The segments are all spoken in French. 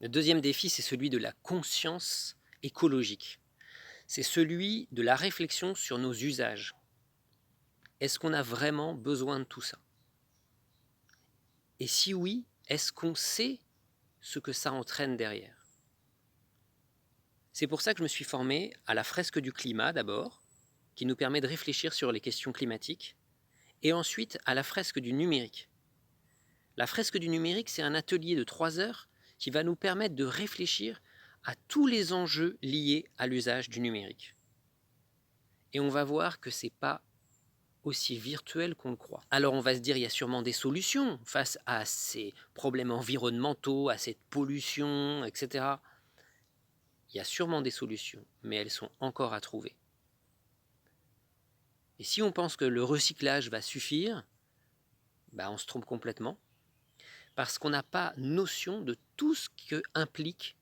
Le deuxième défi, c'est celui de la conscience écologique. C'est celui de la réflexion sur nos usages. Est-ce qu'on a vraiment besoin de tout ça? Et si oui, est-ce qu'on sait ce que ça entraîne derrière? C'est pour ça que je me suis formé à la fresque du climat d'abord, qui nous permet de réfléchir sur les questions climatiques, et ensuite à la fresque du numérique. La fresque du numérique, c'est un atelier de 3 heures qui va nous permettre de réfléchir à tous les enjeux liés à l'usage du numérique. Et on va voir que ce n'est pas aussi virtuel qu'on le croit. Alors on va se dire, il y a sûrement des solutions face à ces problèmes environnementaux, à cette pollution, etc. Il y a sûrement des solutions, mais elles sont encore à trouver. Et si on pense que le recyclage va suffire, on se trompe complètement, parce qu'on n'a pas notion de tout ce que implique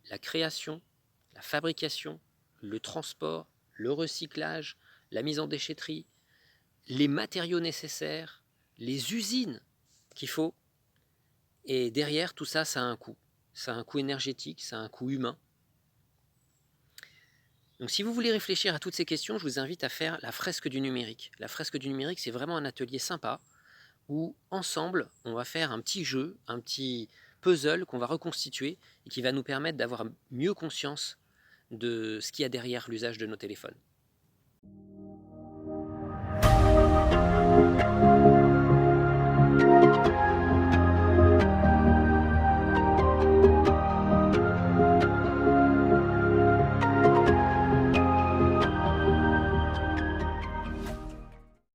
la création, la fabrication, le transport, le recyclage, la mise en déchetterie, les matériaux nécessaires, les usines qu'il faut. Et derrière, tout ça, ça a un coût. Ça a un coût énergétique, ça a un coût humain. Donc si vous voulez réfléchir à toutes ces questions, je vous invite à faire la fresque du numérique. La fresque du numérique, c'est vraiment un atelier sympa où ensemble, on va faire un petit jeu, un petit puzzle qu'on va reconstituer et qui va nous permettre d'avoir mieux conscience de ce qu'il y a derrière l'usage de nos téléphones.